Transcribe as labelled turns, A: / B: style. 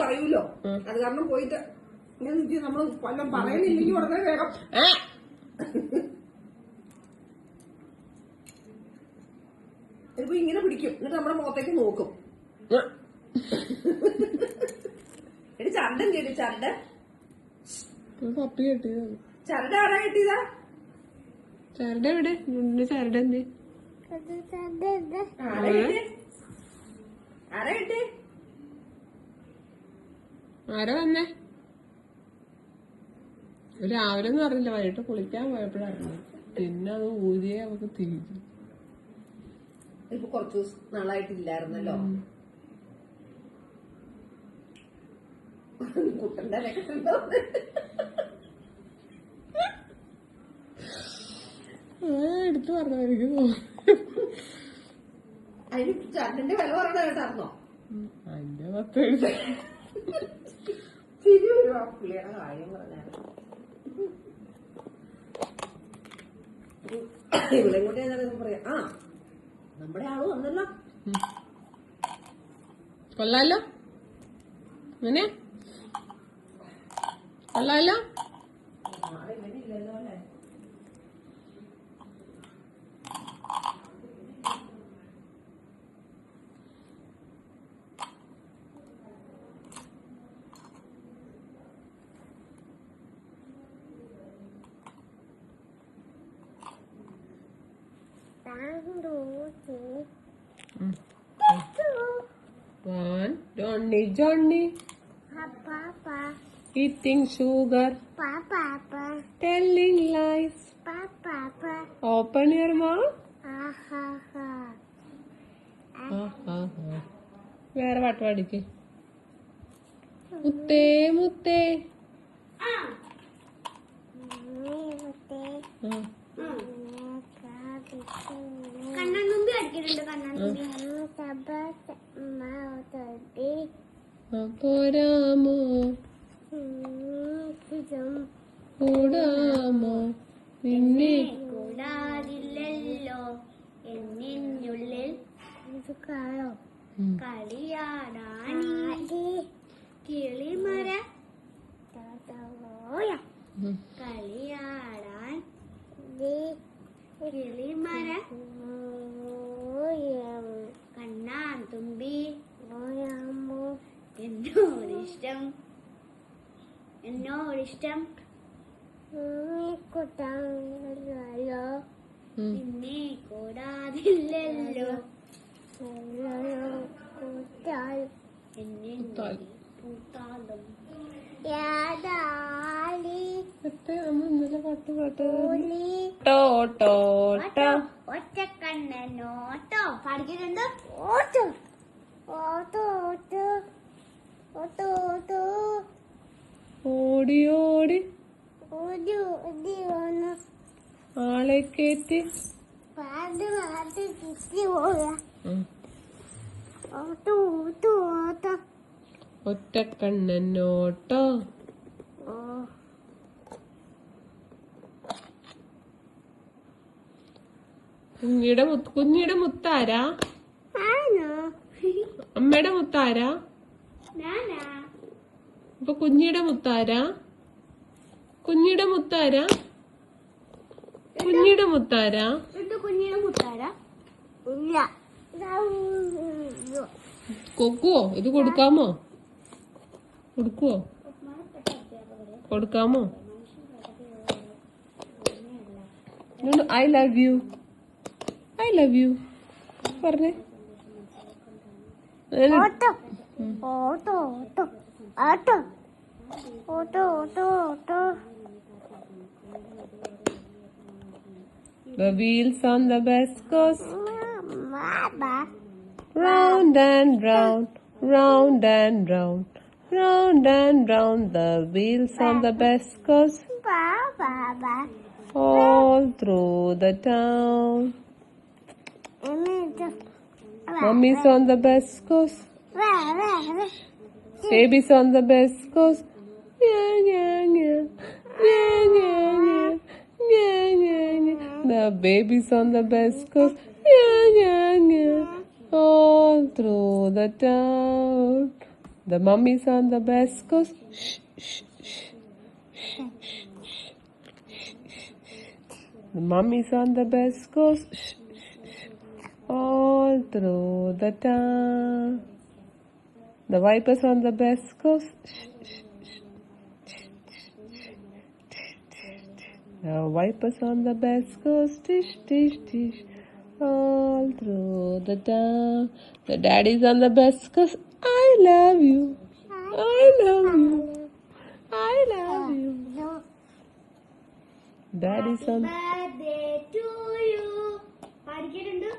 A: പറയൂലോ, അത് കാരണം പോയിട്ട് നമ്മള് വല്ലതും പറയുന്നില്ലെങ്കിൽ ഉടനെ വേഗം ഇപ്പൊ ഇങ്ങനെ പിടിക്കും, എന്നിട്ട് നമ്മുടെ മുഖത്തേക്ക് നോക്കും. എടി ചരട് എന്ത് ചരട്
B: പപ്പി കെട്ടിയതാണ്.
A: ചരട് ആരാ കെട്ടിയതാ?
B: ചരട് എവിടെ? ചരട് എന്ത്? ആരാ വന്നേ? രാവിലെ ഒന്നും അറിയില്ല, വൈകിട്ട് കുളിക്കാൻ പോയപ്പോഴായിരുന്നു. പിന്നെ അത് ഊതിയെ അവർക്ക് തിരിച്ചു.
A: ഇപ്പൊ കുറച്ചു ദിവസം നാളായിട്ടില്ലായിരുന്നല്ലോ. കുട്ടന്റെ
B: എടുത്തു പറഞ്ഞായിരിക്കും.
A: അതിന് ചരടിന്റെ വില പറയണ കേട്ടായിരുന്നോ?
B: അതിന്റെ 10
A: ശരി വരുവാ പുള്ളിയുടെ കാര്യം പറഞ്ഞാല്. ഇവിടെ കൂടെ പറയാ, ആ നമ്മുടെ ആള് വന്നല്ലോ.
B: കൊള്ളാലോ, അങ്ങനെ കൊള്ളാലോ.
A: ഇല്ലല്ലോ അല്ലേ?
B: One, Johnny.
C: Papa.
B: Eating sugar.
C: Papa.
B: Telling lies.
C: Papa.
B: Open your mouth. വേറെ പാട്ട് പാടിക്ക്. മുത്തേ മുത്തേ.
C: കണ്ണാമ്പി അടിക്കുന്നുണ്ട്. കണ്ണാമ്പി
B: പോരാമോ കൂടാമോ നിന്നെ
C: കൂടാതില്ലല്ലോ എന്നിനുള്ളിൽ കളിയാടാനി കിളിമര കളിയാടാൻ കിളിമര കണ്ണാൻ തുമ്പി എന്നോടിഷ്ടം നിന്നെ കൂടാതില്ലല്ലോ പൂത്താലും ഒറ്റക്കണ്ണനോട്ടോ പഠിക്കുന്നുണ്ട്. Auto auto auto auto auto
B: ഓടി ഓടി
C: ഓടി ഓടി വന്നു
B: ആളെ കയറ്റി
C: പാട്ട് പാട്ട് കിട്ടി പോയാ ഓട്ടോ ഓട്ടോ ഓട്ടോ
B: ഒറ്റക്കണ്ണനോട്ടോ. കുഞ്ഞിയുടെ മുത്താരാ? അമ്മയുടെ മുത്താരാ? അപ്പൊ കുഞ്ഞിയുടെ മുത്താരാ? കുഞ്ഞിയുടെ മുത്താരാ? കുഞ്ഞിയുടെ മുത്താരാ?
C: കുഞ്ഞിയുടെ മുത്താരാ? ഇല്ല.
B: കൊടുക്കുവോ? ഇത് കൊടുക്കാമോ? കൊടുക്കുവോ? കൊടുക്കാമോ? I love you. I love you പറഞ്ഞേ.
C: Auto auto auto auto auto auto auto.
B: The wheels on the bus goes round and round, round and round, round and round. The wheels on the bus goes all through the town. Mummy's on the bus goes, baby's on the bus goes, yeah, yeah, yeah, yeah, yeah, yeah, yeah, yeah, yeah. The baby's on the bus goes, yeah, yeah, yeah, all through the town. The mummy's on the best coast. The mummy's on the best coast. All through the town. The vipers on the best coast. The vipers on the best coast. Tish, tish, tish. All through the town. The daddy's on the best coast. I love you. I love you. I love you. Daddy's on.
C: Birthday to you പഠിക്കുന്നുണ്ട്